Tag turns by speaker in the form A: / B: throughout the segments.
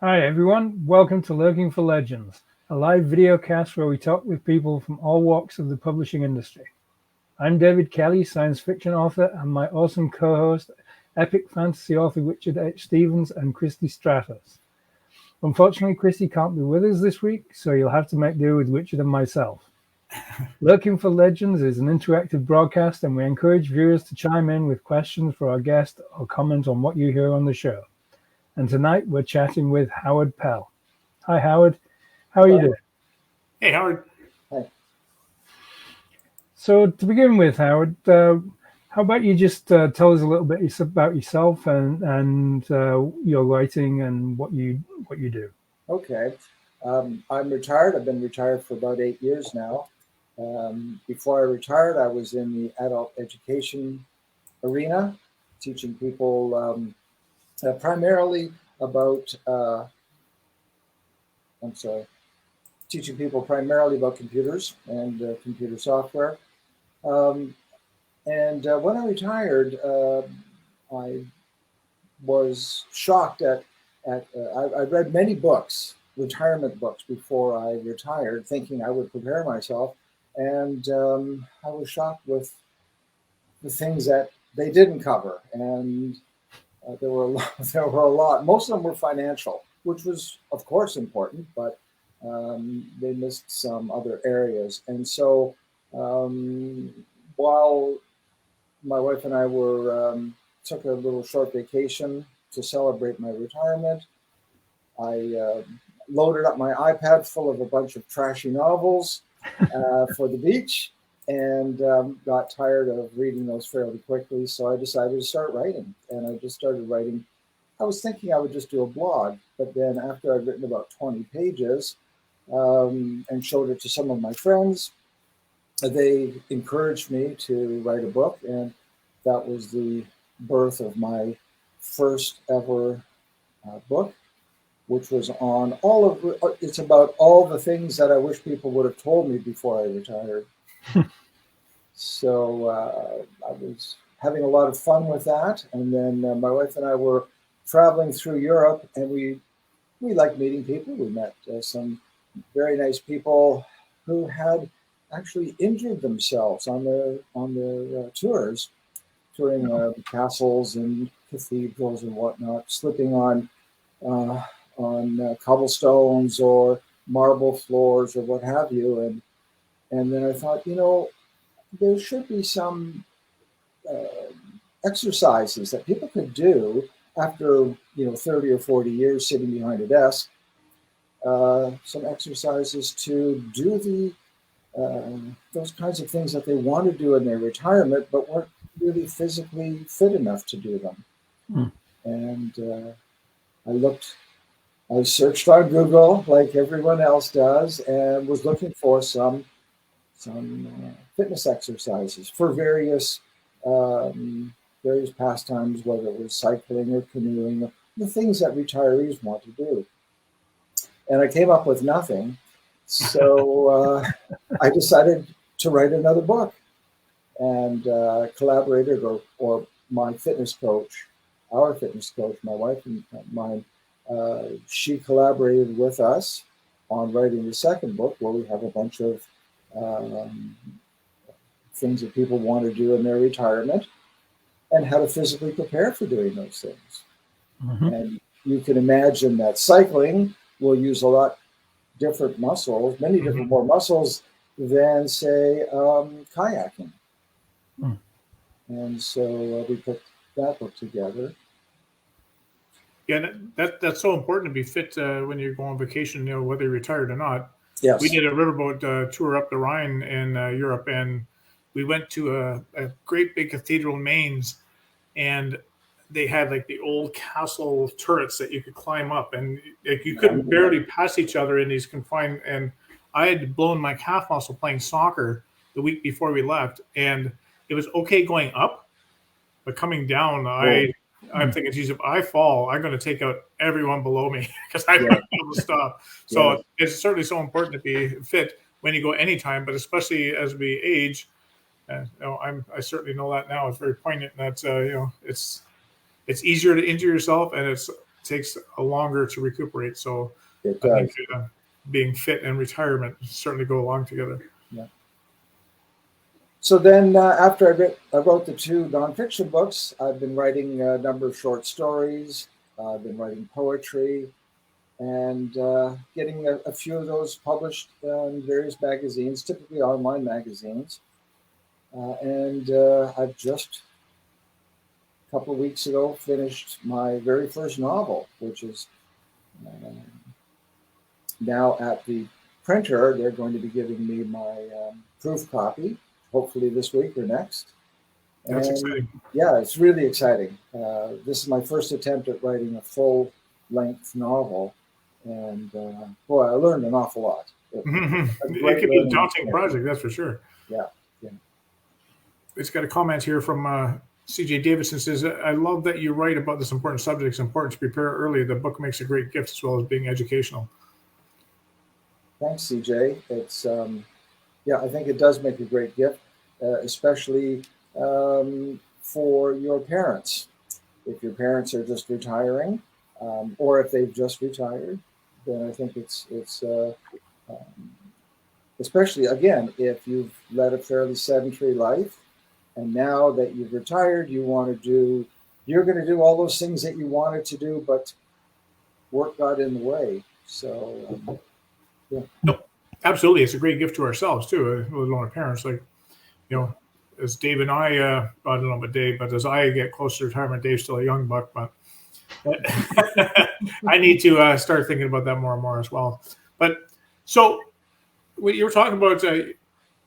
A: Hi everyone, welcome to Lurking for Legends, a live video cast where we talk with people from all walks of the publishing industry. I'm David Kelly, science fiction author, and my awesome co-host, epic fantasy author Richard H. Stevens and Christy Stratos. Unfortunately, Christy can't be with us this week, so you'll have to make do with Richard and myself. Lurking for Legends is an interactive broadcast, and we encourage viewers to chime in with questions for our guest or comment on what you hear on the show. And tonight we're chatting with Howard Pell. Hi, Howard. How are you doing?
B: Hey, Howard.
C: Hi.
A: So to begin with, Howard, how about you just tell us a little bit about yourself and your writing and what you do?
C: Okay. I'm retired. I've been retired for about 8 years now. Before I retired, I was in the adult education arena, teaching people primarily about, teaching people primarily about computers and computer software. Um, and when I retired, I was shocked I read many books, retirement books, before I retired, thinking I would prepare myself, and I was shocked with the things that they didn't cover, and there were a lot. There were a lot. Most of them were financial, which was, of course, important, but they missed some other areas. And so, um, while my wife and I were took a little short vacation to celebrate my retirement. I loaded up my iPad full of a bunch of trashy novels for the beach, and got tired of reading those fairly quickly. So I decided to start writing, and I just started writing. I was thinking I would just do a blog, but then after I'd written about 20 pages and showed it to some of my friends, they encouraged me to write a book, and that was the birth of my first ever book, which was on it's about all the things that I wish people would have told me before I retired. So I was having a lot of fun with that, and then my wife and I were traveling through Europe, and we liked meeting people. We met some very nice people who had actually injured themselves on their tours, touring castles and cathedrals and whatnot, slipping uh, on cobblestones or marble floors or what have you. And then I thought, there should be some uh, exercises that people could do after 30 or 40 years sitting behind a desk. Some exercises to do those kinds of things that they want to do in their retirement, but weren't really physically fit enough to do them.
A: Mm.
C: And I searched on Google like everyone else does, and was looking for some fitness exercises for um, various pastimes, whether it was cycling or canoeing, or the things that retirees want to do. And I came up with nothing. So I decided to write another book, and collaborated, or my fitness coach, our fitness coach, my wife and mine, she collaborated with us on writing the second book, where we have a bunch of um, things that people want to do in their retirement and how to physically prepare for doing those things.
A: Mm-hmm.
C: And you can imagine that cycling will use a lot different muscles, many different more muscles than, say, kayaking.
A: Mm.
C: And so we put that book together.
B: Yeah, that's so important to be fit when you go on vacation, whether you're retired or not.
C: Yes.
B: We did a riverboat tour up the Rhine in Europe, and we went to a great big cathedral in Mainz, and they had like the old castle turrets that you could climb up, and like you couldn't barely pass each other in these confined. And I had blown my calf muscle playing soccer the week before we left, and it was okay going up, but coming down, I'm thinking, geez, if I fall, I'm going to take out everyone below me because I'm not able to stop. So it's certainly so important to be fit when you go anytime, but especially as we age. I certainly know that now. It's very poignant. That it's easier to injure yourself, and it's takes a longer to recuperate. So
C: It
B: I
C: does.
B: think being fit and retirement certainly go along together.
C: Yeah. So then, after I wrote the 2 nonfiction books, I've been writing a number of short stories. I've been writing poetry, and getting a few of those published in various magazines, typically online magazines. And I've just a couple of weeks ago finished my very first novel, which is now at the printer. They're going to be giving me my proof copy, hopefully this week or next.
B: That's
C: And
B: exciting.
C: yeah, it's really exciting. This is my first attempt at writing a full-length novel, and boy, I learned an awful lot.
B: It can be a daunting project, that's for sure.
C: Yeah, yeah.
B: It's got a comment here from CJ Davidson. Says, I love that you write about this important subject. It's important to prepare early. The book makes a great gift as well as being educational.
C: Thanks, CJ. It's yeah, I think it does make a great gift, especially for your parents. If your parents are just retiring, or if they've just retired, then I think it's especially, again, if you've led a fairly sedentary life, and now that you've retired, you're going to do all those things that you wanted to do, but work got in the way. So, yeah.
B: No, absolutely. It's a great gift to ourselves too, with our parents. Like, you know, as Dave and I don't know about Dave, but as I get closer to retirement, Dave's still a young buck, but I need to start thinking about that more and more as well. But so what you were talking about,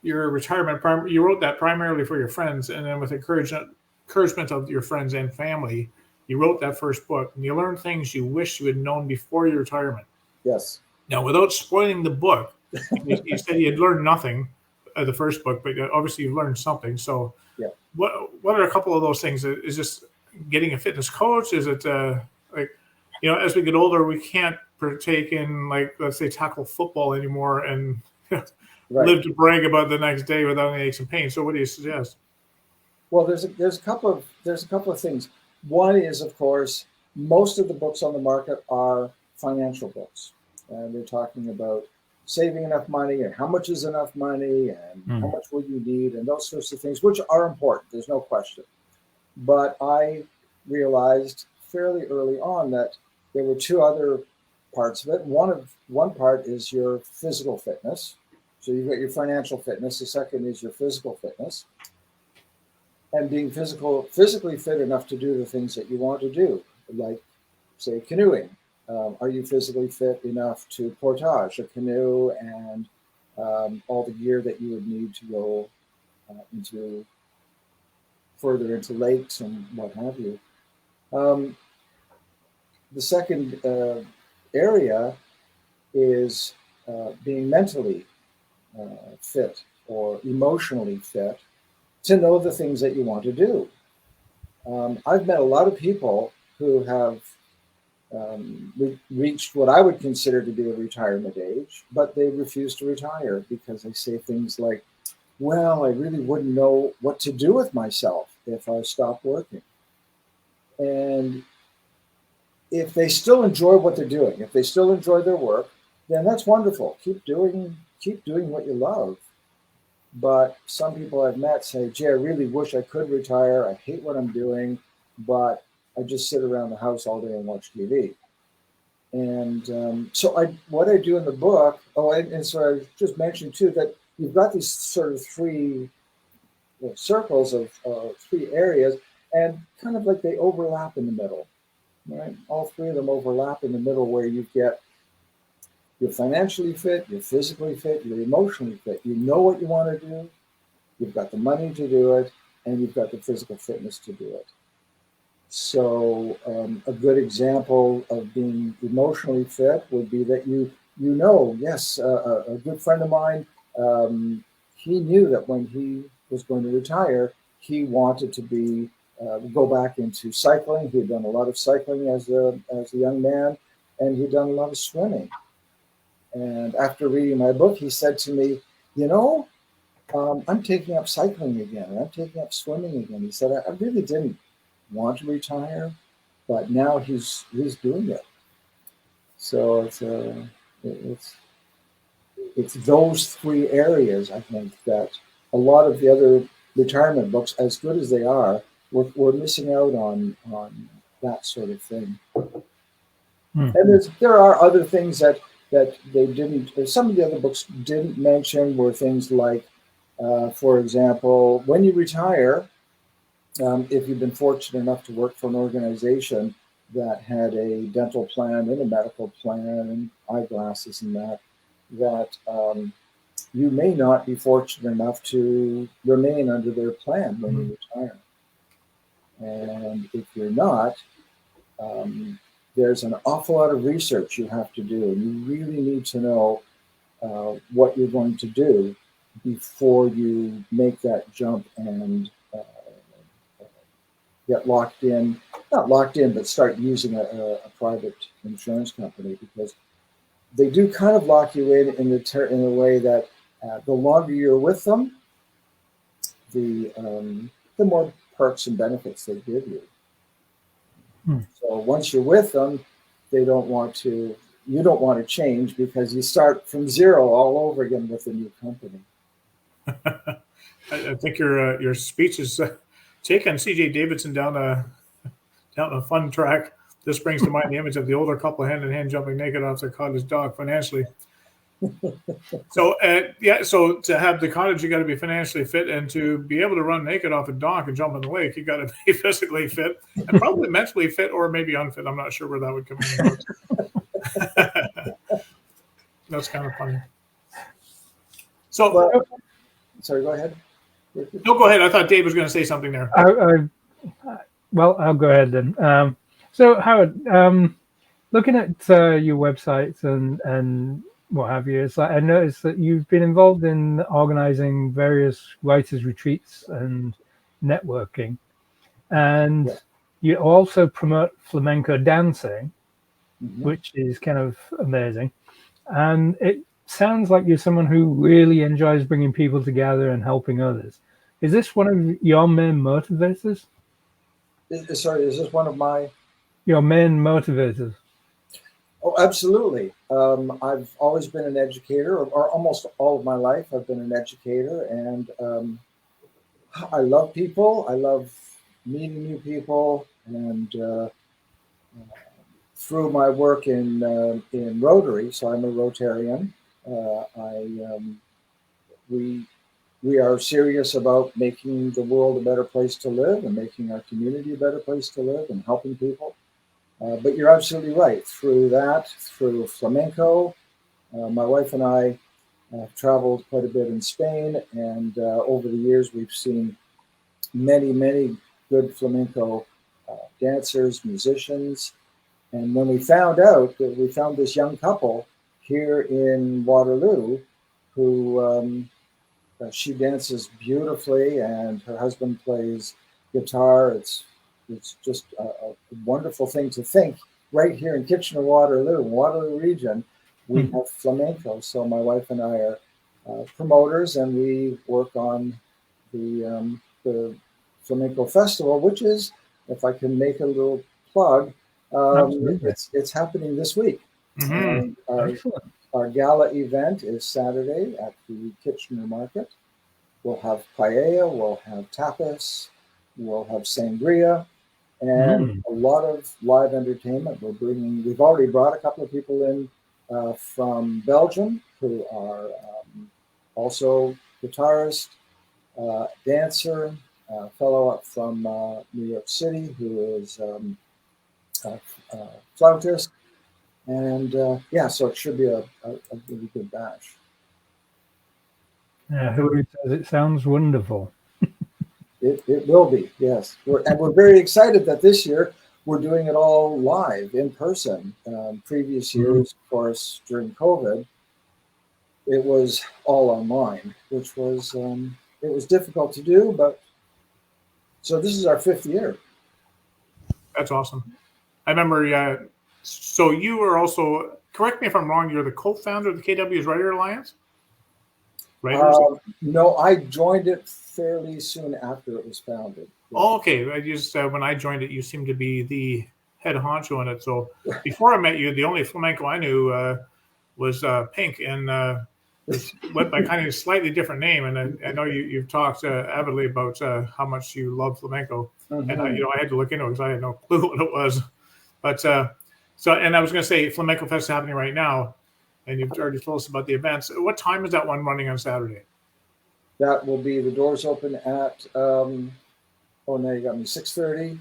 B: your retirement, you wrote that primarily for your friends, and then with encouragement of your friends and family, you wrote that first book, and you learned things you wish you had known before your retirement.
C: Yes.
B: Now, without spoiling the book, you said you had learned nothing the first book, but obviously you've learned something. So,
C: yeah.
B: What are a couple of those things? Is this getting a fitness coach? Is it like, you know, as we get older, we can't partake in, like, let's say, tackle football anymore and right. live to brag about the next day without any aches and pains. So, what do you suggest?
C: Well, there's a couple of things. One is, of course, most of the books on the market are financial books, and they're talking about saving enough money and how much is enough money and how much will you need and those sorts of things, which are important. There's no question. But I realized fairly early on that there were 2 other parts of it. One part is your physical fitness. So you've got your financial fitness. The second is your physical fitness. And being physically fit enough to do the things that you want to do, like, say, canoeing. Are you physically fit enough to portage a canoe and all the gear that you would need to go further into lakes and what have you? The second area is being mentally fit or emotionally fit to know the things that you want to do. I've met a lot of people who have reached what I would consider to be a retirement age, but they refuse to retire because they say things like, well, I really wouldn't know what to do with myself if I stopped working. And if they still enjoy what they're doing, if they still enjoy their work, then that's wonderful. Keep doing what you love. But some people I've met say, gee, I really wish I could retire. I hate what I'm doing, but I just sit around the house all day and watch TV. And so what I do in the book, and so I just mentioned too, that you've got these sort of 3 circles of 3 areas, and kind of like they overlap in the middle, right? All 3 of them overlap in the middle, where you get you're financially fit, you're physically fit, you're emotionally fit. You know what you want to do, you've got the money to do it, and you've got the physical fitness to do it. So a good example of being emotionally fit would be that yes, a good friend of mine, he knew that when he was going to retire, he wanted to go back into cycling. He had done a lot of cycling as a young man, and he'd done a lot of swimming. And after reading my book, he said to me, I'm taking up cycling again, and I'm taking up swimming again. He said, I really didn't want to retire, but now he's doing it. So it's those three areas, I think, that a lot of the other retirement books, as good as they are, we're missing out on that sort of thing. And there are other things that they didn't. Some of the other books didn't mention were things like, for example, when you retire, if you've been fortunate enough to work for an organization that had a dental plan and a medical plan and eyeglasses and that you may not be fortunate enough to remain under their plan when you retire. And if you're not, there's an awful lot of research you have to do, and you really need to know what you're going to do before you make that jump and get locked in, not locked in, but start using a private insurance company, because they do kind of lock you in a way that the longer you're with them, the more perks and benefits they give you. So once you're with them, you don't want to change, because you start from zero all over again with a new company.
B: I think your speech is taking C.J. Davidson down a fun track. This brings to mind the image of the older couple hand in hand jumping naked off their cottage dock financially. So so to have the cottage, you got to be financially fit, and to be able to run naked off a dock and jump in the lake, you got to be physically fit and probably mentally fit, or maybe unfit. I'm not sure where that would come in. That's kind of funny. So,
C: sorry, go ahead.
B: No, go ahead. I thought Dave was going to say something there.
A: Well, I'll go ahead then. So, Howard, looking at your websites and what have you, it's like I noticed that you've been involved in organizing various writers' retreats and networking, and you also promote flamenco dancing, which is kind of amazing. And it sounds like you're someone who really enjoys bringing people together and helping others. Is this one of your main motivators?
C: Sorry, is this one of
A: your main motivators?
C: Oh, absolutely. I've always been an educator, or almost all of my life I've been an educator, and I love people. I love meeting new people, and through my work in Rotary, so I'm a Rotarian. We are serious about making the world a better place to live and making our community a better place to live and helping people. But you're absolutely right. Through flamenco, my wife and I have traveled quite a bit in Spain, and over the years we've seen many, many good flamenco dancers, musicians. And when we found this young couple here in Waterloo, who she dances beautifully, and her husband plays guitar. It's just a wonderful thing to think. Right here in Waterloo region, we have flamenco. So my wife and I are promoters, and we work on the flamenco festival, which is, if I can make a little plug, it's happening this week. And our gala event is Saturday at the Kitchener Market. We'll have paella, we'll have tapas, we'll have sangria, and a lot of live entertainment. We've already brought a couple of people in from Belgium who are also guitarist, dancer, a fellow up from New York City who is flautist. And so it should be a really good bash.
A: It sounds wonderful.
C: It will be, yes. We're very excited that this year we're doing it all live in person. Previous years, of course, during COVID, it was all online, which was it was difficult to do. But so this is our 5th year.
B: That's awesome. I remember. So you were also, correct me if I'm wrong, you're the co-founder of the KW's Writer Alliance?
C: No, I joined it fairly soon after it was founded.
B: Oh, okay. I just when I joined it, you seemed to be head honcho in it. So before I met you, the only flamenco I knew was Pink, and it went by kind of a slightly different name. And I know you've talked avidly about how much you love flamenco, and I had to look into it because I had no clue what it was. But and I was going to say Flamenco Fest is happening right now, and you've already told us about the events. What time is that one running on Saturday?
C: That will be, the doors open at oh, now you got me, 6:30.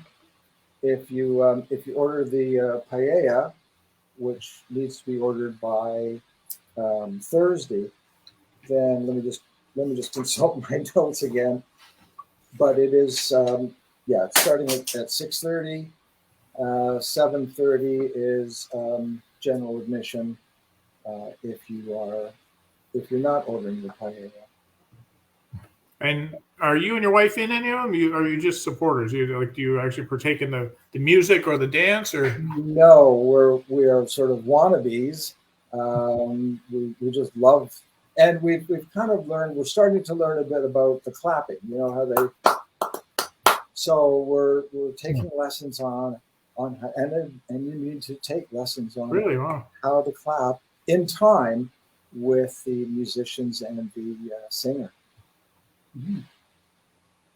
C: If you order the paella, which needs to be ordered by Thursday, then let me just consult my notes again. But it is it's starting at 6:30. 7:30 is general admission if you're not ordering the paella.
B: And are you and your wife in any of them? Are you just supporters? Do you actually partake in the music or the dance, or?
C: No, we are sort of wannabes. We just love, and we've kind of learned. We're starting to learn a bit about the clapping. You know how they. So we're taking lessons on and you need to take lessons on
B: really, wow,
C: how to clap in time with the musicians and the singer. Mm-hmm.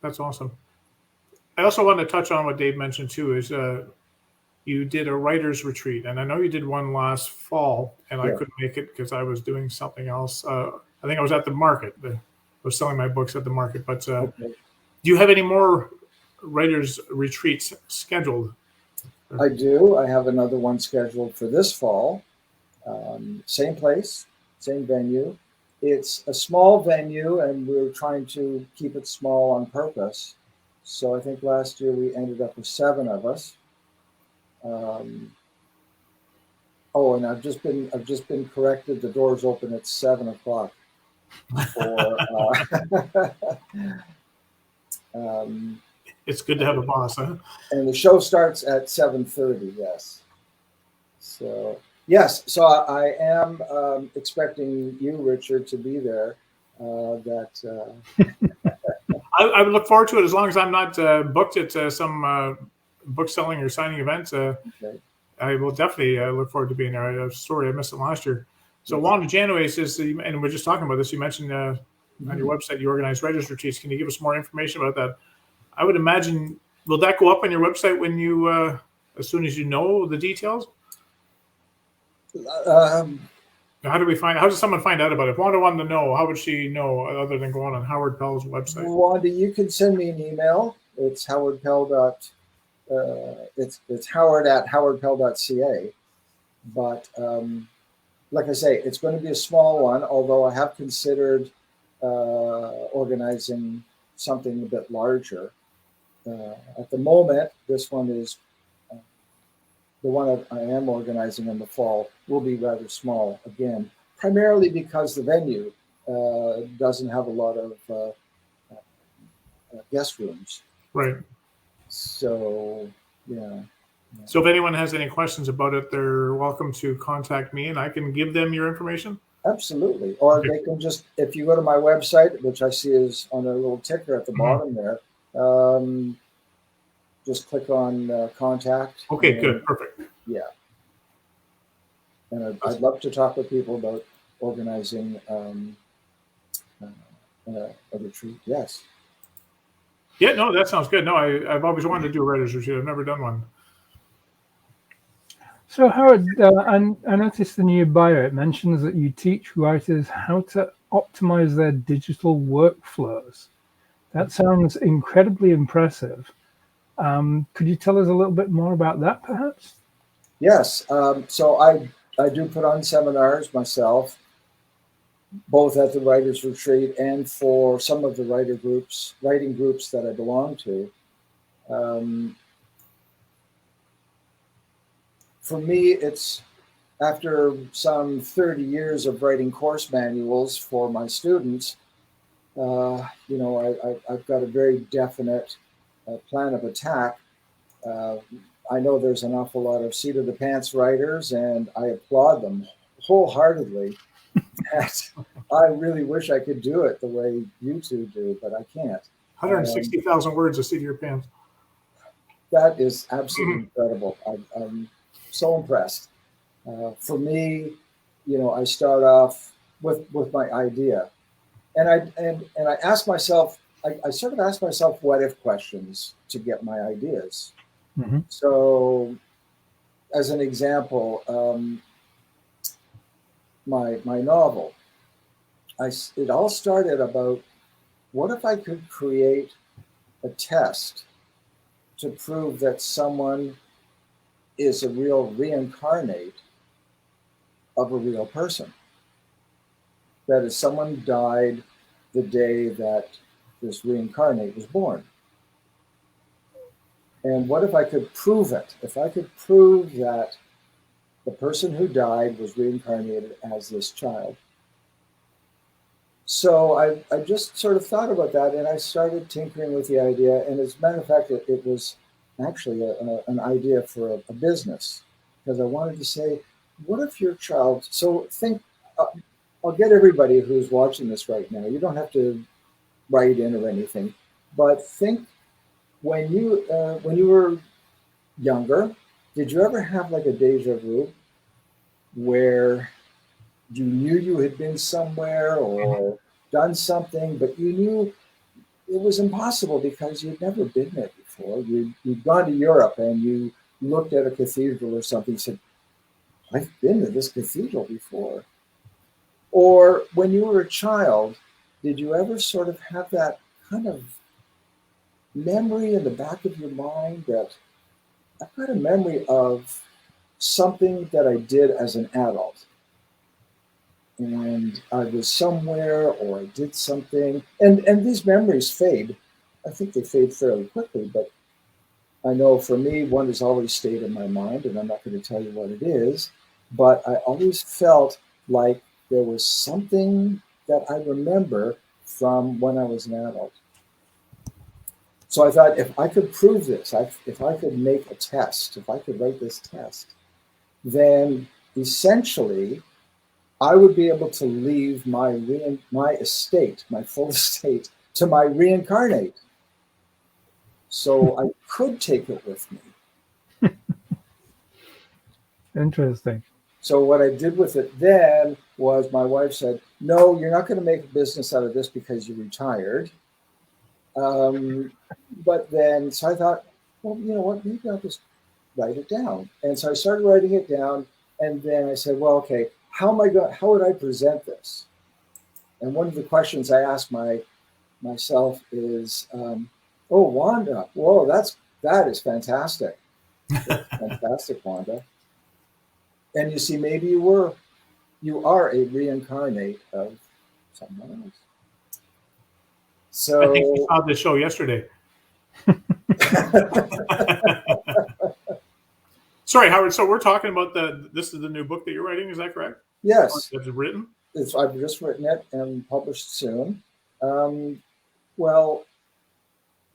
B: That's awesome. I also want to touch on what Dave mentioned too, is you did a writer's retreat, and I know you did one last fall, and I couldn't make it because I was doing something else. I think I was at the market. I was selling my books at the market. But do you have any more writers' retreats scheduled?
C: I do. I have another one scheduled for this fall. Same place, same venue. It's a small venue, and we're trying to keep it small on purpose. So I think last year we ended up with 7 of us. And I've just been corrected. The doors open at 7 o'clock.
B: It's good to have a boss, huh?
C: And the show starts at 7:30. Yes. So. Yes, so I am expecting you, Richard, to be there. I
B: would look forward to it as long as I'm not booked at some book selling or signing event. Okay. I will definitely look forward to being there. I'm sorry I missed it last year. So Wanda Janaway says, and we're just talking about this, you mentioned on your website you organize writers' retreats. Can you give us more information about that? I would imagine, will that go up on your website when you, as soon as you know the details? How does someone find out about it? If Wanda wanted to know, how would she know other than going on Howard Pell's website?
C: Wanda, you can send me an email. It's howardpell. It's howard@howardpell.ca. But like I say, it's going to be a small one, although I have considered organizing something a bit larger. At the moment, this one is the one I am organizing in the fall will be rather small again, primarily because the venue doesn't have a lot of guest rooms.
B: Right.
C: So, yeah.
B: So if anyone has any questions about it, they're welcome to contact me and I can give them your information?
C: Absolutely. Or they can just, if you go to my website, which I see is on a little ticker at the bottom there, just click on contact.
B: Okay, good. Perfect.
C: Yeah. And I'd love to talk with people about organizing a retreat. Yes.
B: Yeah, no, that sounds good. No, I've always wanted to do a writer's retreat. I've never done one.
A: So Howard, I noticed in your bio, it mentions that you teach writers how to optimize their digital workflows. That sounds incredibly impressive. Could you tell us a little bit more about that, perhaps?
C: Yes. So I do put on seminars myself, both at the Writers Retreat and for some of the writing groups that I belong to. For me, it's after some 30 years of writing course manuals for my students, I've got a very definite plan of attack. I know there's an awful lot of seat of the pants writers, and I applaud them wholeheartedly. I really wish I could do it the way you two do, but I can't.
B: 160,000 words of seat of your pants.
C: that is absolutely incredible. I'm so impressed. For me, I start off with my idea, and I ask myself, I sort of ask myself what if questions to get my ideas.
A: Mm-hmm.
C: So, as an example, my novel, it all started about, what if I could create a test to prove that someone is a real reincarnate of a real person? That is, someone died the day that this reincarnate was born. And what if I could prove it? If I could prove that the person who died was reincarnated as this child. So I just sort of thought about that, and I started tinkering with the idea. And as a matter of fact, it was actually an idea for a business, because I wanted to say, what if your child, so think, I'll get everybody who's watching this right now, you don't have to write in or anything, but think, when you were younger, did you ever have like a deja vu where you knew you had been somewhere or done something, but you knew it was impossible because you'd never been there before? You'd gone to Europe and you looked at a cathedral or something and said, I've been to this cathedral before. Or when you were a child, did you ever sort of have that kind of memory in the back of your mind that I've got a memory of something that I did as an adult? And I was somewhere, or I did something, and these memories fade. I think they fade fairly quickly, but I know for me, one has always stayed in my mind, and I'm not going to tell you what it is, but I always felt like there was something that I remember from when I was an adult. So I thought, if I could prove this, if I could make a test, if I could write this test, then essentially I would be able to leave my estate, my full estate, to my reincarnate. So I could take it with me.
A: Interesting.
C: So what I did with it then was, my wife said, no, you're not going to make a business out of this because you retired. But then, so I thought, well, you know what, maybe I'll just write it down. And so I started writing it down. And then I said, well, okay, how would I present this? And one of the questions I asked myself is, oh, Wanda, whoa, that is fantastic. That's fantastic, Wanda. And you see, maybe you are a reincarnate of someone else. So
B: I think you saw the show yesterday. Sorry, Howard. So we're talking about this is the new book that you're writing. Is that correct?
C: Yes.
B: It's written?
C: I've just written it and published soon. Well,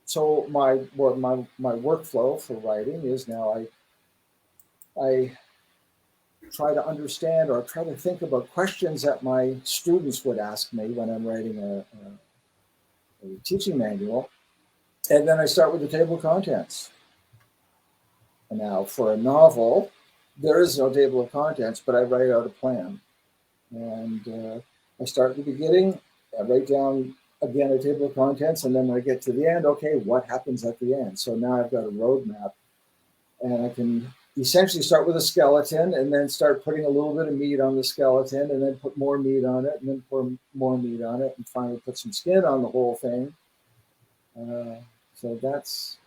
C: so my workflow for writing is, now I try to understand, or try to think about questions that my students would ask me when I'm writing a teaching manual. And then I start with the table of contents. And now for a novel, there is no table of contents, but I write out a plan. And I start at the beginning, I write down, again, a table of contents, and then when I get to the end, okay, what happens at the end? So now I've got a roadmap, and I can essentially start with a skeleton and then start putting a little bit of meat on the skeleton, and then put more meat on it, and then put more meat on it, and finally put some skin on the whole thing. So that's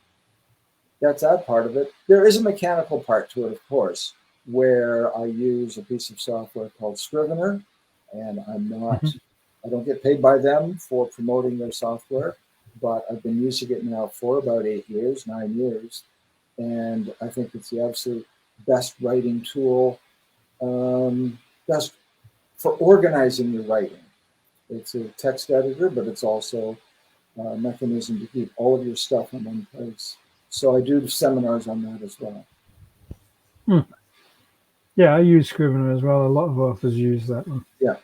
C: that part of it. There is a mechanical part to it, of course, where I use a piece of software called Scrivener, and I don't get paid by them for promoting their software, but I've been using it now for about 9 years, and I think it's the absolute best writing tool, best for organizing your writing. It's a text editor, but it's also a mechanism to keep all of your stuff in one place. So I do seminars on that as well.
A: Yeah, I use Scrivener as well. A lot of authors use that one.
C: Yeah.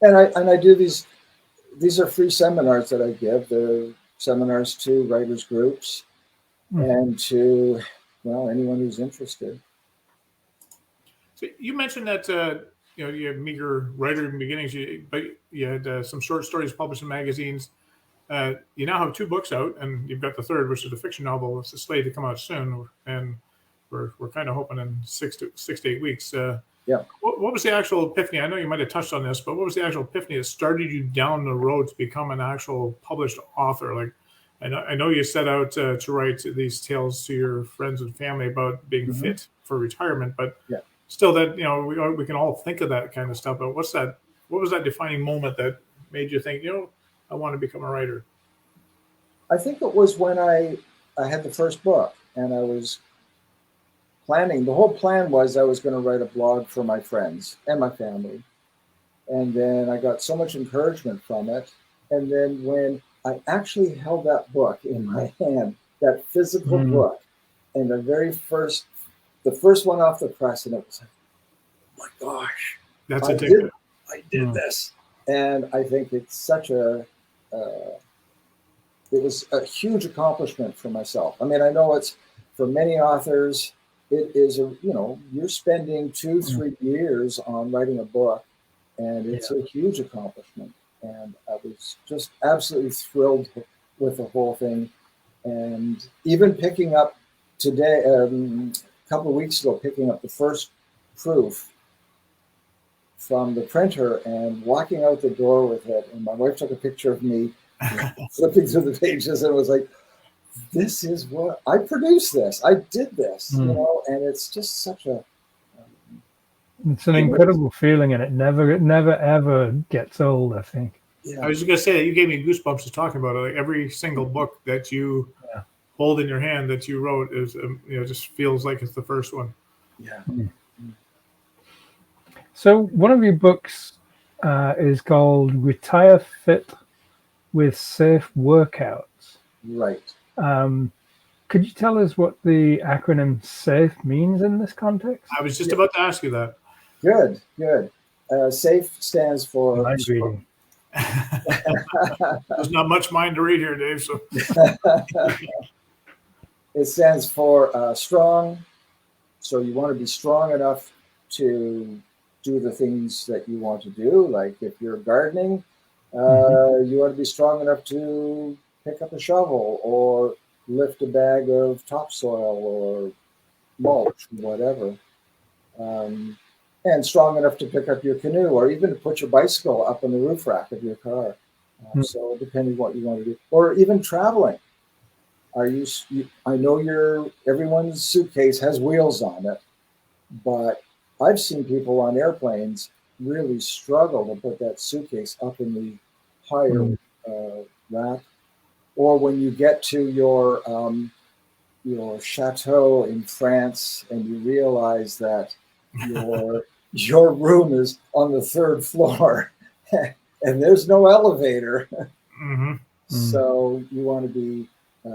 C: And I do these are free seminars that I give. They're seminars to writers groups. and to, well, anyone who's interested.
B: So you mentioned that you had meager writer beginnings, but you had some short stories published in magazines. You now have 2 books out, and you've got the third, which is a fiction novel. It's slated to come out soon, and we're kind of hoping in 6 to 8 weeks.
C: Yeah.
B: What was the actual epiphany? I know you might have touched on this, but what was the actual epiphany that started you down the road to become an actual published author? Like, I know you set out to write these tales to your friends and family about being fit for retirement, but still, that we can all think of that kind of stuff. But what was that defining moment that made you think, I want to become a writer?
C: I think it was when I had the first book, and I was planning. The whole plan was I was going to write a blog for my friends and my family. And then I got so much encouragement from it. And then when I actually held that book in my hand, that physical book, and the first one off the press, and it was like, oh my gosh,
B: that's addictive.
C: I did this. And I think it's such it was a huge accomplishment for myself. I mean, I know it's for many authors, it is you're spending 2-3 years on writing a book, and it's a huge accomplishment. And I was just absolutely thrilled with the whole thing. And even picking up today, a couple of weeks ago, picking up the first proof from the printer and walking out the door with it. And my wife took a picture of me flipping through the pages, and was like, this is what I produced this. I did this, and it's just such a.
A: It's an incredible feeling, and it never ever gets old, I think.
B: Yeah. I was just going to say that you gave me goosebumps just talking about it. Like every single book that you hold in your hand that you wrote is, just feels like it's the first one.
C: Yeah.
A: So one of your books is called Retire Fit with Safe Workouts.
C: Right.
A: Could you tell us what the acronym SAFE means in this context?
B: I was just about to ask you that.
C: Good. SAFE stands for...
A: Mind reading.
B: There's not much mind to read here, Dave. So
C: it stands for strong. So you want to be strong enough to do the things that you want to do. Like if you're gardening, you want to be strong enough to pick up a shovel or lift a bag of topsoil or mulch, whatever. And strong enough to pick up your canoe or even to put your bicycle up on the roof rack of your car. So depending what you want to do, or even traveling. I know everyone's suitcase has wheels on it, but I've seen people on airplanes really struggle to put that suitcase up in the higher rack. Or when you get to your chateau in France and you realize that your room is on the 3rd floor and there's no elevator. So you want to be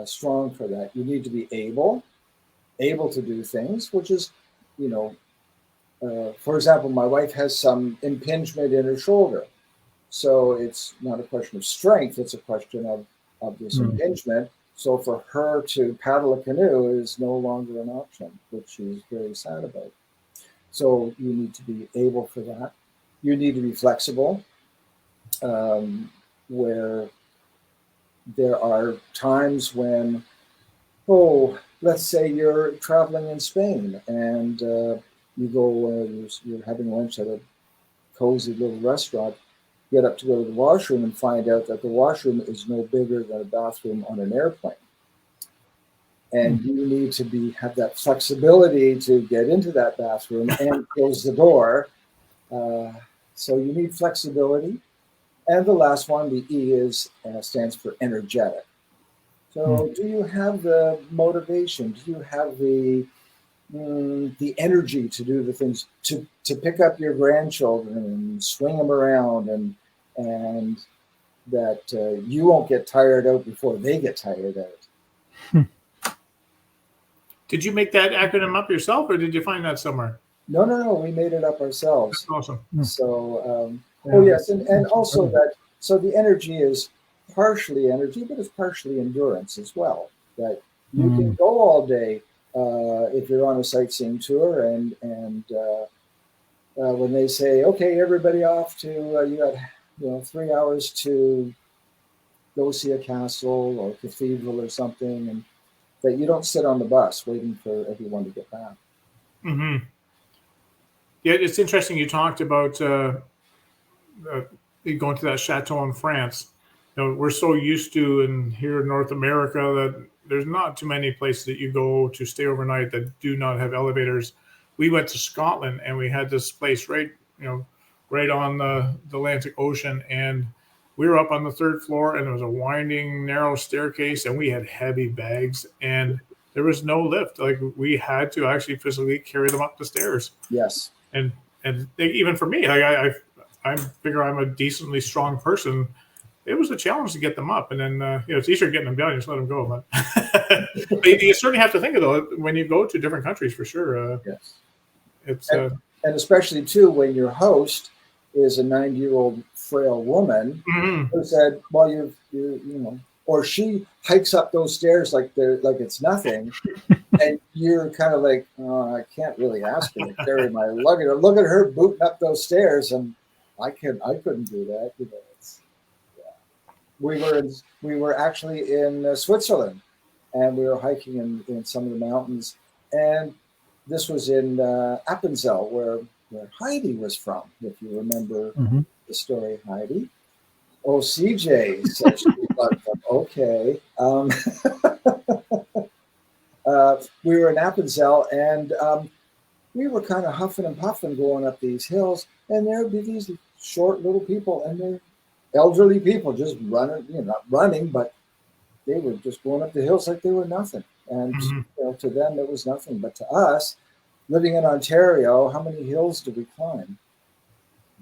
C: strong for that. You need to be able to do things, which is, for example, my wife has some impingement in her shoulder. So it's not a question of strength, it's a question of this impingement. So for her to paddle a canoe is no longer an option, which she's very sad about. So you need to be able for that. You need to be flexible, where there are times when, let's say you're traveling in Spain and you go, you're having lunch at a cozy little restaurant, get up to go to the washroom and find out that the washroom is no bigger than a bathroom on an airplane. And you need to have that flexibility to get into that bathroom and close the door. So you need flexibility. And the last one, the E stands for energetic. So do you have the motivation? Do you have the energy to do the things, to pick up your grandchildren and swing them around, and that you won't get tired out before they get tired out?
B: Did you make that acronym up yourself, or did you find that somewhere?
C: No. We made it up ourselves.
B: That's awesome.
C: So, yes, and also so the energy is partially energy, but it's partially endurance as well. That You can go all day if you're on a sightseeing tour, and when they say, okay, everybody off to, you got 3 hours to go see a castle or cathedral or something, and that you don't sit on the bus waiting for everyone to get back.
B: Mm-hmm. Yeah, it's interesting. You talked about going to that chateau in France. We're so used to here in North America that there's not too many places that you go to stay overnight that do not have elevators. We went to Scotland and we had this place right on the Atlantic Ocean, and we were up on the 3rd floor, and there was a winding, narrow staircase, and we had heavy bags, and there was no lift. Like, we had to actually physically carry them up the stairs.
C: Yes.
B: And even for me, I figure I'm a decently strong person. It was a challenge to get them up, and then it's easier getting them down. You just let them go. But you certainly have to think of it when you go to different countries, for sure.
C: Yes.
B: It's
C: and especially too when your host is a 90-year-old frail woman who said, "Well, you or she hikes up those stairs like it's nothing." And you're kind of like, oh, I can't really ask her to carry my luggage. Look at her booting up those stairs, and I couldn't do that. We were actually in Switzerland, and we were hiking in some of the mountains, and this was in Appenzell, where Heidi was from. If you remember the story, Heidi. Oh, CJ says she loved them. Okay. We were in Appenzell, and we were kind of huffing and puffing going up these hills, and there would be these short little people, and they're elderly people just running, not running, but they were just going up the hills like they were nothing. And to them, it was nothing. But to us, living in Ontario, how many hills do we climb,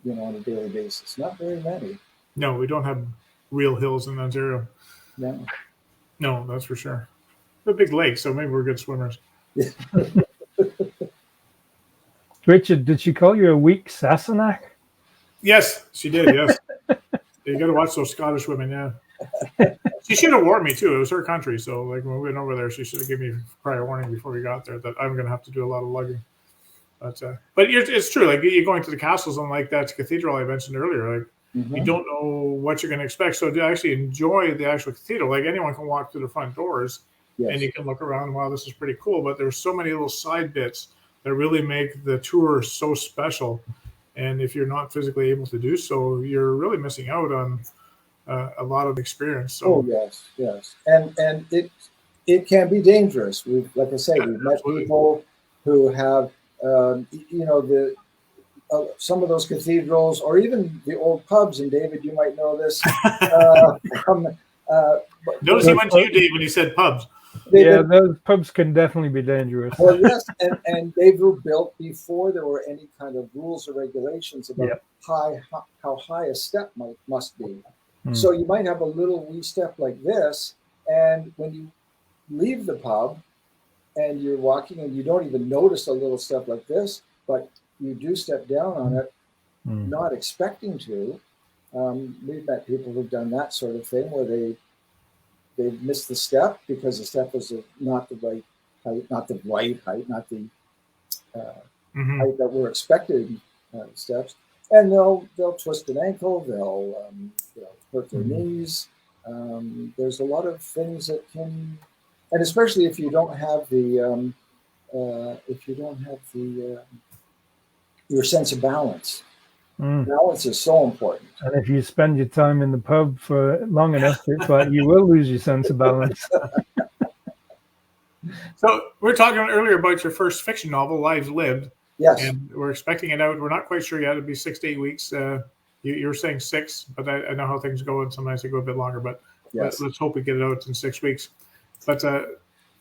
C: on a daily basis? Not very many.
B: No, we don't have real hills in Ontario.
C: No,
B: that's for sure. A big lake, so maybe we're good swimmers.
A: Richard, did she call you a weak Sassenach?
B: Yes, she did. Yes. You got to watch those Scottish women. Yeah. She should have warned me too. It was her country, so like when we went over there, she should have given me prior warning before we got there that I'm going to have to do a lot of lugging. But it's true. Like, you're going to the castles and like that cathedral I mentioned earlier. Like, you don't know what you're going to expect. So to actually enjoy the actual cathedral, like, anyone can walk through the front doors. Yes. And you can look around. Wow, this is pretty cool. But there's so many little side bits that really make the tour so special. And if you're not physically able to do so, you're really missing out on a lot of experience. So,
C: yes, and it can be dangerous. Like I say, we've met people who have some of those cathedrals, or even the old pubs. And David, you might know this.
B: Notice he went to you, Dave, when he said pubs.
A: Those pubs can definitely be dangerous.
C: Well, yes, and they were built before there were any kind of rules or regulations about how high a step must be. So you might have a little wee step like this, and when you leave the pub and you're walking and you don't even notice a little step like this, but you do step down on it, not expecting to. We've met people who've done that sort of thing where they missed the step because the step was not the right height, not the height that we're expecting steps. And they'll twist an ankle, they'll hurt their knees. There's a lot of things that can, and especially if you don't have your sense of balance. Balance is so important.
A: And if you spend your time in the pub for long enough, it's like you will lose your sense of balance.
B: So we were talking earlier about your first fiction novel, Lives Lived.
C: Yes.
B: And we're expecting it out. We're not quite sure yet. It'll be 6 to 8 weeks. You were saying 6, but I know how things go, and sometimes they go a bit longer. But let's hope we get it out in 6 weeks. But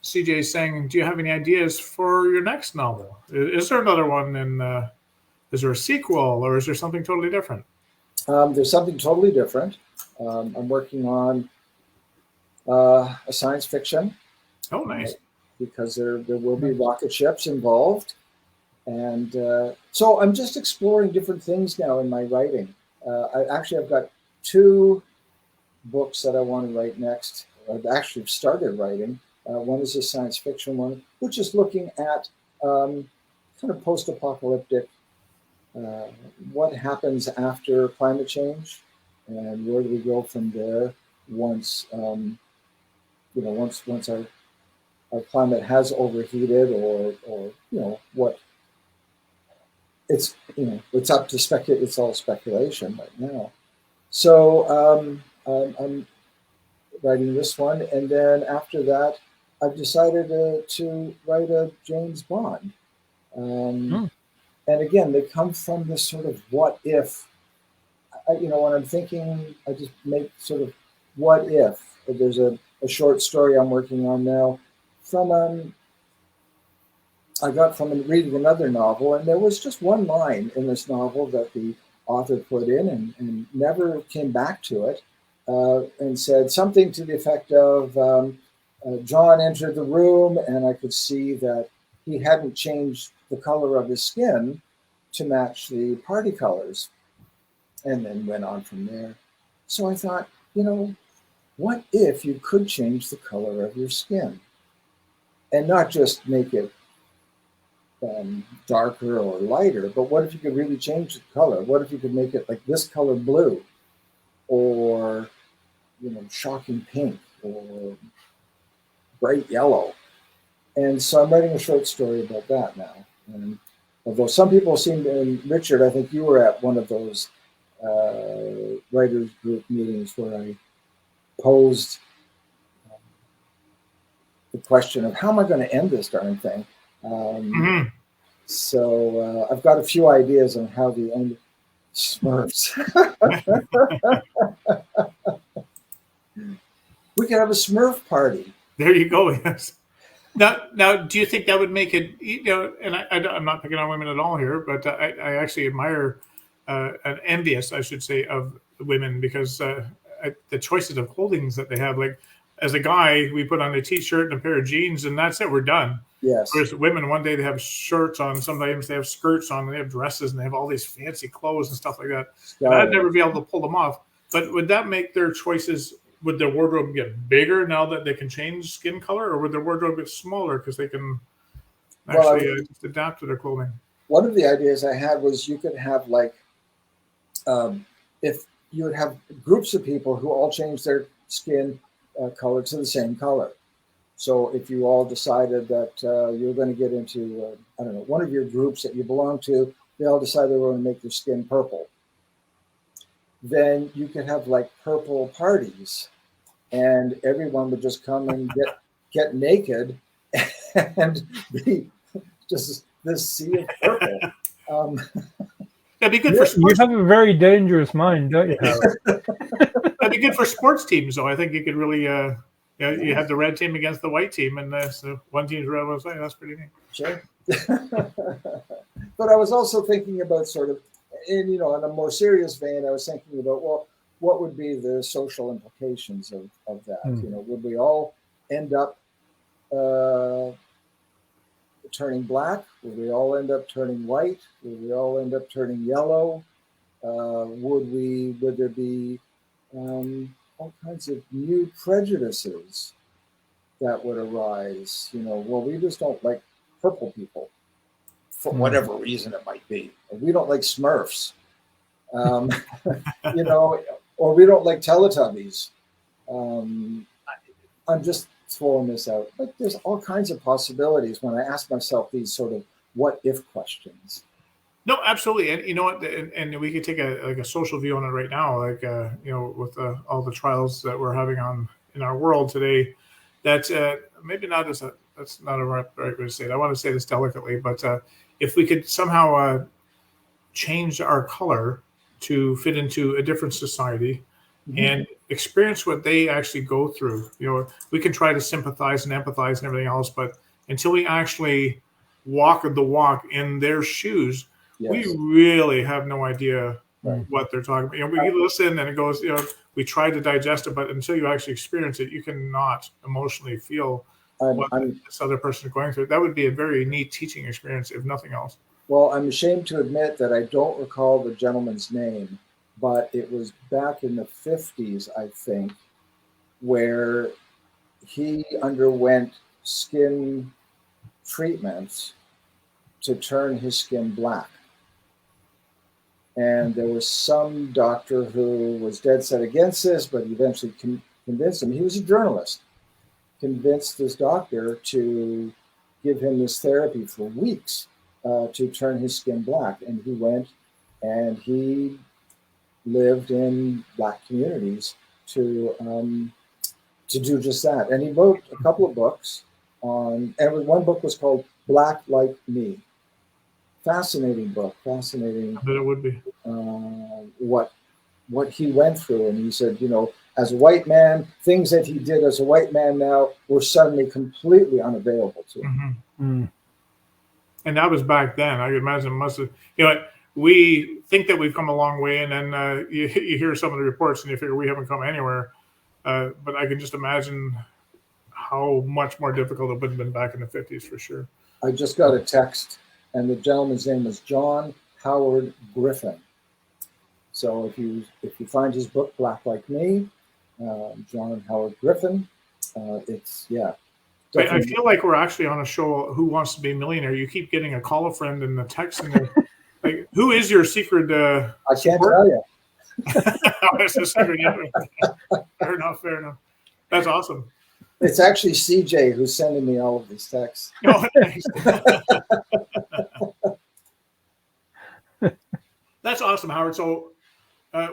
B: CJ is saying, do you have any ideas for your next novel? Is there another one is there a sequel, or is there something totally different?
C: There's something totally different. I'm working on a science fiction.
B: Oh, nice.
C: Because there will be rocket ships involved. And so I'm just exploring different things now in my writing. I've got 2 books that I want to write next. I've actually started writing. One is a science fiction one, which is looking at kind of post-apocalyptic, what happens after climate change, and where do we go from there once once our climate has overheated, or what it's it's up to speculate. It's all speculation right now. So I'm writing this one, and then after that, I've decided to write a James Bond. And again, they come from this sort of what if. When I'm thinking, I just make sort of what if. There's a short story I'm working on now from I got from reading another novel, and there was just one line in this novel that the author put in and never came back to it, and said something to the effect of, John entered the room and I could see that he hadn't changed the color of his skin to match the party colors, and then went on from there. So I thought, what if you could change the color of your skin and not just make it darker or lighter, but what if you could really change the color? What if you could make it like this color blue, or shocking pink, or bright yellow? And so I'm writing a short story about that now. And although some people seem to, and Richard, I think you were at one of those writers group meetings where I posed the question of how am I going to end this darn thing? So I've got a few ideas on how to end Smurfs. We could have a Smurf party.
B: There you go. Yes. Now, do you think that would make it? And I'm not picking on women at all here, but I actually admire and envious, I should say, of women, because the choices of clothing that they have. Like, as a guy, we put on a t-shirt and a pair of jeans, and that's it. We're done.
C: Yes.
B: Whereas women, one day they have shirts on, sometimes they have skirts on, and they have dresses, and they have all these fancy clothes and stuff like that. And I'd never be able to pull them off. But would that make their choices? Would their wardrobe get bigger now that they can change skin color, or would their wardrobe get smaller because they can actually just adapt to their clothing?
C: One of the ideas I had was you could have if you would have groups of people who all change their skin color to the same color. So if you all decided that you're going to get into, one of your groups that you belong to, they all decide they were going to make their skin purple. Then you could have purple parties, and everyone would just come and get naked and be just this sea of purple.
B: That'd be good for sports.
A: You have a very dangerous mind, don't you, Howard?
B: That'd be good for sports teams, though. I think you could really, you have the red team against the white team, and so one team's red, one white. That's pretty neat.
C: Sure. But I was also thinking about sort of, in a more serious vein, I was thinking about, well, what would be the social implications of that? Would we all end up turning black? Would we all end up turning white? Would we all end up turning yellow? Would there be all kinds of new prejudices that would arise? Well, we just don't like purple people for whatever reason it might be. Or we don't like Smurfs, or we don't like Teletubbies. I'm just throwing this out. But there's all kinds of possibilities when I ask myself these sort of what if questions.
B: No, absolutely. And you know what? And we could take a social view on it right now, with all the trials that we're having in our world today. That's maybe not that's not a right way to say it. I want to say this delicately, but if we could somehow change our color to fit into a different society and experience what they actually go through, we can try to sympathize and empathize and everything else, but until we actually walk the walk in their shoes, we really have no idea what they're talking about. We listen and it goes, we try to digest it, but until you actually experience it, you cannot emotionally feel what this other person is going through. That would be a very neat teaching experience, if nothing else.
C: Well, I'm ashamed to admit that I don't recall the gentleman's name, but it was back in the 50s, I think, where he underwent skin treatments to turn his skin black. And there was some doctor who was dead set against this, but eventually convinced him. He was a journalist, convinced this doctor to give him this therapy for weeks to turn his skin black. And he went and he lived in Black communities to do just that. And he wrote a couple of books on, and one book was called Black Like Me. Fascinating book, fascinating.
B: I bet it would be.
C: What he went through. And he said, you know, as a white man, things that he did as a white man now were suddenly completely unavailable to him.
B: Mm-hmm. And that was back then. I could imagine must have, you know, we think that we've come a long way, and then you hear some of the reports and you figure we haven't come anywhere. But I can just imagine how much more difficult it would have been back in the 50s for sure.
C: I just got a text, and the gentleman's name is John Howard Griffin. So if you find his book, Black Like Me, John Howard Griffin, it's, yeah.
B: I feel like we're actually on a show, Who Wants to Be a Millionaire? You keep getting a call a friend and the text, and like, who is your secret
C: I can't tell you.
B: It's a secret. Yeah. Fair enough. That's awesome.
C: It's actually CJ who's sending me all of these texts.
B: Oh, nice. That's awesome, Howard. So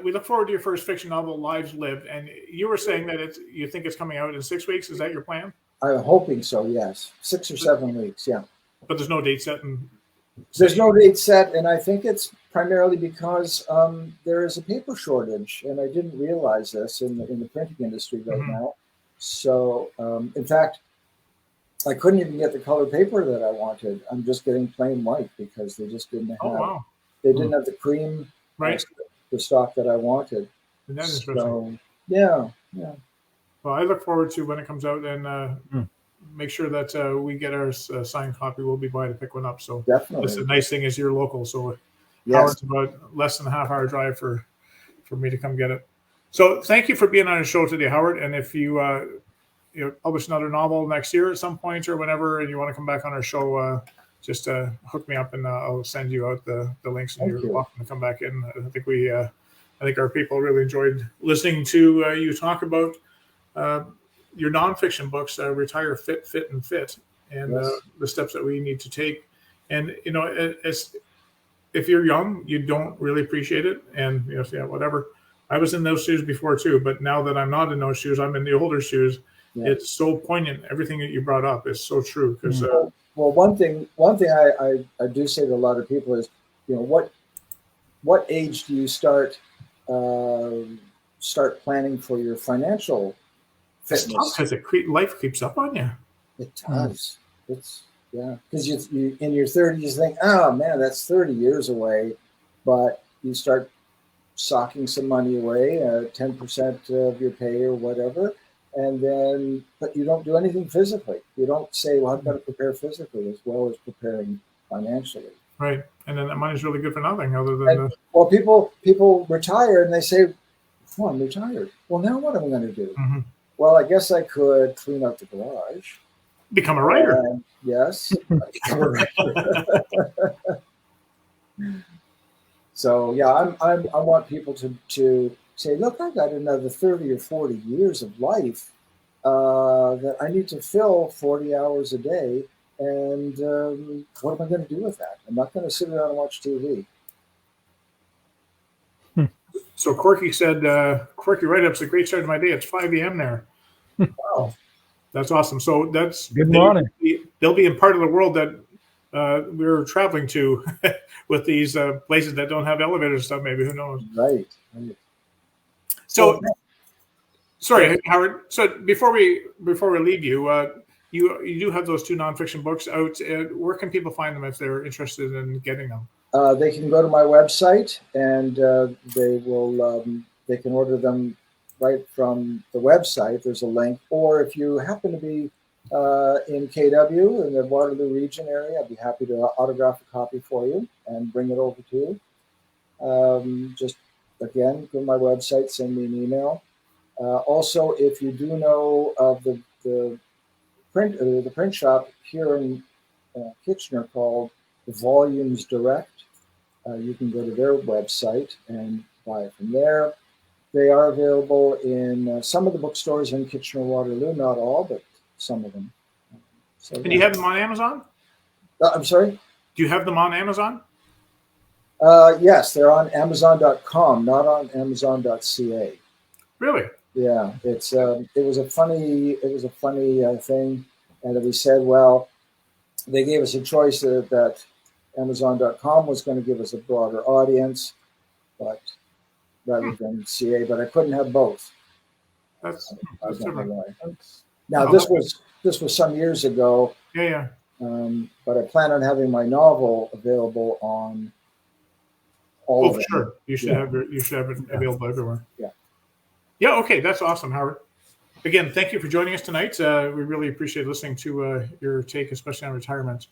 B: we look forward to your first fiction novel, Lives Lived. And you were saying that you think it's coming out in 6 weeks. Is that your plan?
C: I'm hoping so, yes. 6 or 7 weeks, yeah.
B: But there's no date set?
C: There's no date set, and I think it's primarily because there is a paper shortage, and I didn't realize this in the printing industry right now. So, in fact, I couldn't even get the color paper that I wanted. I'm just getting plain white because they just didn't have. They didn't have the cream, the stock that I wanted.
B: And that is
C: so, yeah.
B: Well, I look forward to when it comes out, and make sure that we get our signed copy. We'll be by to pick one up. So
C: definitely.
B: The nice thing is you're local, so
C: yes.
B: Howard's about less than a half-hour drive for me to come get it. So thank you for being on the show today, Howard. And if you publish another novel next year at some point or whenever, and you want to come back on our show, just hook me up, and I'll send you out the links, and you're welcome to come back in. I think our people really enjoyed listening to you talk about your nonfiction books, Retire Fit, Fit, and Fit, and the steps that we need to take. And, if you're young, you don't really appreciate it. And, whatever. I was in those shoes before too, but now that I'm not in those shoes, I'm in the older shoes. Yeah. It's so poignant. Everything that you brought up is so true. Because
C: well, one thing I do say to a lot of people is, what age do you start planning for your financial fitness?
B: Because life creeps up on you.
C: It does. It's because you in your 30s you think, oh man, that's 30 years away, but you start socking some money away, 10% of your pay or whatever, and then but you don't do anything physically. You don't say, well, I've got to prepare physically as well as preparing financially.
B: Right, and then that money's really good for nothing other than.
C: Well, people retire and they say, "Oh, I'm retired. Well, now what am I going to do?" Mm-hmm. Well, I guess I could clean out the garage.
B: Become a writer.
C: Yes, become a writer. So yeah, I want people to say, look, I've got another 30 or 40 years of life that I need to fill 40 hours a day, and what am I going to do with that? I'm not going to sit around and watch TV.
B: So Corky said, Corky write-up's a great start to my day. It's 5 a.m. there.
C: Wow.
B: That's awesome. So that's
A: good morning.
B: They'll be in part of the world that we're traveling to with these places that don't have elevators and stuff. Maybe, who knows?
C: Right.
B: So, sorry, Howard. So before we leave you, you do have those 2 nonfiction books out. Where can people find them if they're interested in getting them?
C: They can go to my website, and they can order them right from the website. There's a link. Or if you happen to be in KW, in the Waterloo region area, I'd be happy to autograph a copy for you and bring it over to you. Just, again, go to my website, send me an email. Also, if you do know of the the print shop here in Kitchener called Volumes Direct. You can go to their website and buy it from there. They are available in some of the bookstores in Kitchener-Waterloo, not all, but some of them. So,
B: And do you have them on Amazon?
C: I'm sorry?
B: Do you have them on Amazon?
C: Yes, they're on Amazon.com, not on Amazon.ca.
B: Really?
C: Yeah, it was a funny thing, and we said, well, they gave us a choice that Amazon.com was going to give us a broader audience, but rather than CA, but I couldn't have both.
B: That's
C: I don't know why.
A: That's,
C: Now this was some years ago.
B: Yeah.
C: But I plan on having my novel available on all of
B: for
C: them.
B: sure. You should have it available everywhere.
C: Yeah.
B: Yeah. Okay, that's awesome, Howard. Again, thank you for joining us tonight. We really appreciate listening to your take, especially on retirement,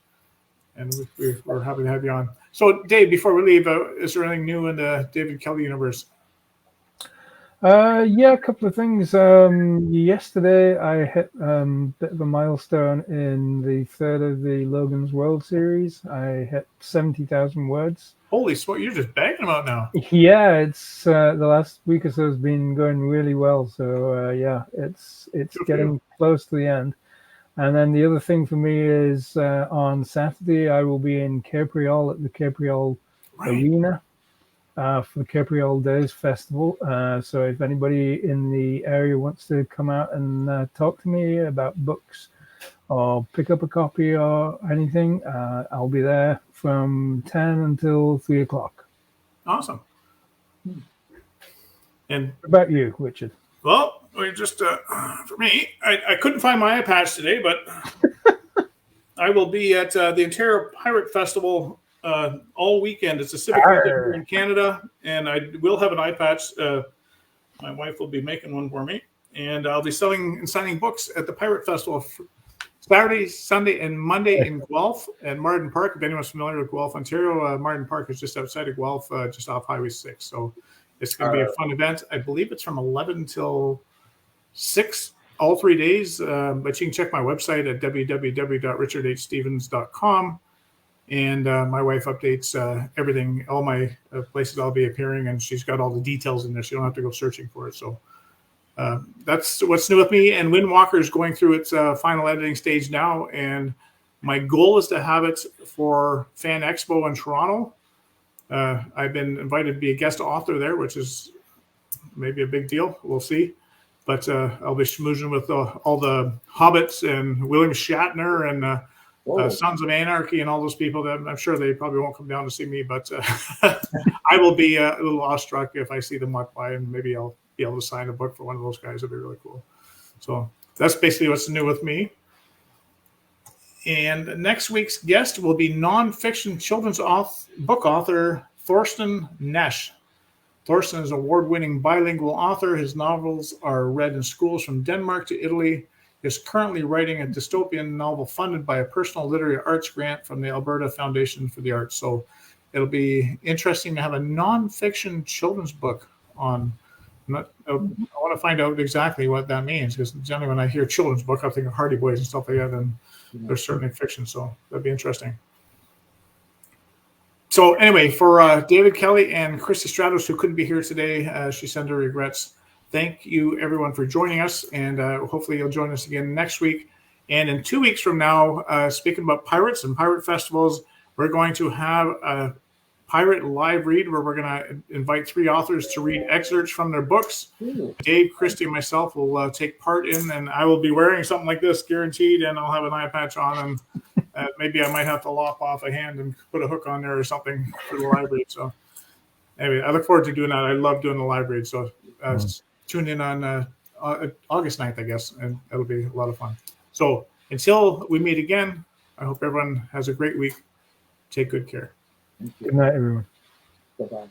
B: and we're happy to have you on. So, Dave, before we leave, is there anything new in the David Kelly universe?
A: yeah, a couple of things. Yesterday I hit a bit of a milestone in the third of the Logan's World Series. I hit 70,000 words.
B: Holy smoke, you're just bagging them out now.
A: Yeah, it's the last week or so has been going really well. So yeah, it's getting close to the end. And then the other thing for me is on Saturday I will be in Capriol at the Capriol Arena. For the Capriol Days Festival. So if anybody in the area wants to come out and talk to me about books or pick up a copy or anything, I'll be there from 10 until 3 o'clock.
B: Awesome. And
A: what about you, Richard?
B: Well, we just for me, I couldn't find my iPads today, but I will be at the Ontario Pirate Festival all weekend. It's a civic weekend here in Canada, and I will have an eye patch. My wife will be making one for me, and I'll be selling and signing books at the Pirate Festival Saturday, Sunday, and Monday in Guelph and Martin Park. If anyone's familiar with Guelph, Ontario, Martin Park is just outside of Guelph, just off Highway 6. So it's going to be a fun event. I believe it's from 11 till 6, all 3 days. But you can check my website at www.richardhstevens.com. And my wife updates everything, all my places I'll be appearing, and she's got all the details in there, so you don't have to go searching for it. So that's what's new with me. And Windwalker is going through its final editing stage now, and my goal is to have it for Fan Expo in Toronto. I've been invited to be a guest author there, which is maybe a big deal. We'll see. But I'll be schmoozing with all the Hobbits and William Shatner and Sons of Anarchy and all those people. That I'm sure they probably won't come down to see me, but I will be a little awestruck if I see them walk by, and maybe I'll be able to sign a book for one of those guys. It'd be really cool. So that's basically what's new with me. And next week's guest will be nonfiction children's book author Thorsten Nesch. Thorsten is an award-winning bilingual author. His novels are read in schools from Denmark to Italy. He is currently writing a dystopian novel funded by a personal literary arts grant from the Alberta Foundation for the Arts. So it'll be interesting to have a nonfiction children's book on. I want to find out exactly what that means, because generally when I hear children's book, I think of Hardy Boys and stuff like that, and they're certainly fiction. So that'd be interesting. So anyway, for David Kelly and Christy Stratos, who couldn't be here today, she sent her regrets. Thank you, everyone, for joining us, and hopefully you'll join us again next week. And in 2 weeks from now, speaking about pirates and pirate festivals, we're going to have a pirate live read where we're going to invite 3 authors to read excerpts from their books. Dave, Christy, and myself will take part in, and I will be wearing something like this, guaranteed, and I'll have an eye patch on, and maybe I might have to lop off a hand and put a hook on there or something for the live read. So anyway, I look forward to doing that. I love doing the live read. So tune in on August 9th, I guess, and it'll be a lot of fun. So until we meet again, I hope everyone has a great week. Take good care.
A: Good night, everyone.
C: Bye-bye.